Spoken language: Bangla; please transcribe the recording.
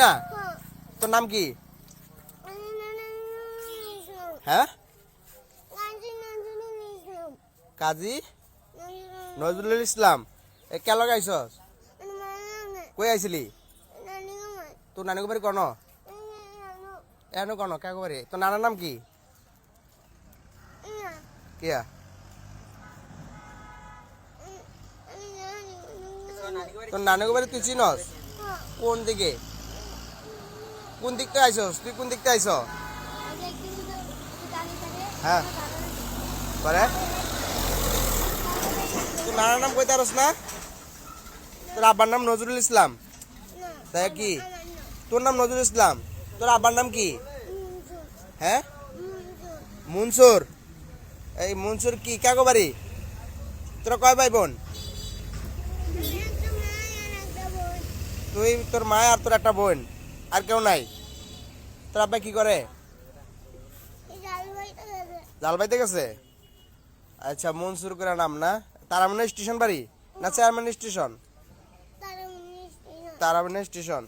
না? তোর নাম কি? হ্যাঁ, কাজী নজরুল ইসলাম। কে লগাইছস? কই আইছিলি? তোর নানি বাড়ি কোন? এনো কোন কে বাড়ি? তোর নানার নাম কি? কিয়া? তোর নানি বাড়ি তুই চিনস? কোন দিকে? কোন দিক থেকে আইছস? তুই কোন দিক থেকে আইছ? হ্যাঁ, পরে তোর নানার নাম কইতে পারস না? তোর আব্বার নাম নজরুল ইসলাম, তাই কি? তোর নাম নজরুল ইসলাম, তোর আব্বার নাম কি? হ্যাঁ, মনসুর। এই মনসুর কি কাকো বাড়ি? তোরা কয় ভাই বোন? তুই, তোর মা আর তোর একটা বোন, আর কেউ নাই? তোর আব্বা কি করে? জাল বাইতে গেছে। আচ্ছা, মনসুর করে নাম না? তারামনে স্টেশন বাড়ি না চেয়ারম্যান স্টেশন? তারামনে স্টেশন।